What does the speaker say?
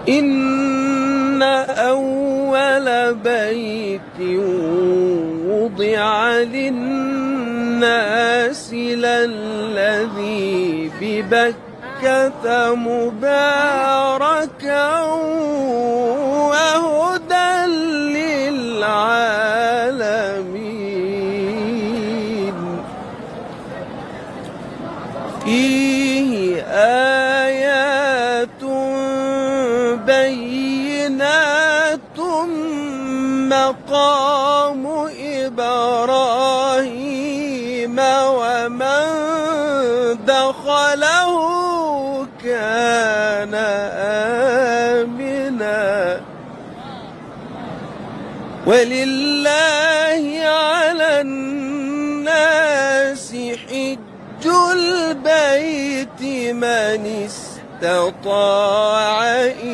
إن أول بيت وضع للناس للذي ببكة مباركا وهدى للعالمين فيه آيات بينات مقام إبراهيم ومن دخله كان آمنا ولله على الناس حج البيت من استطاع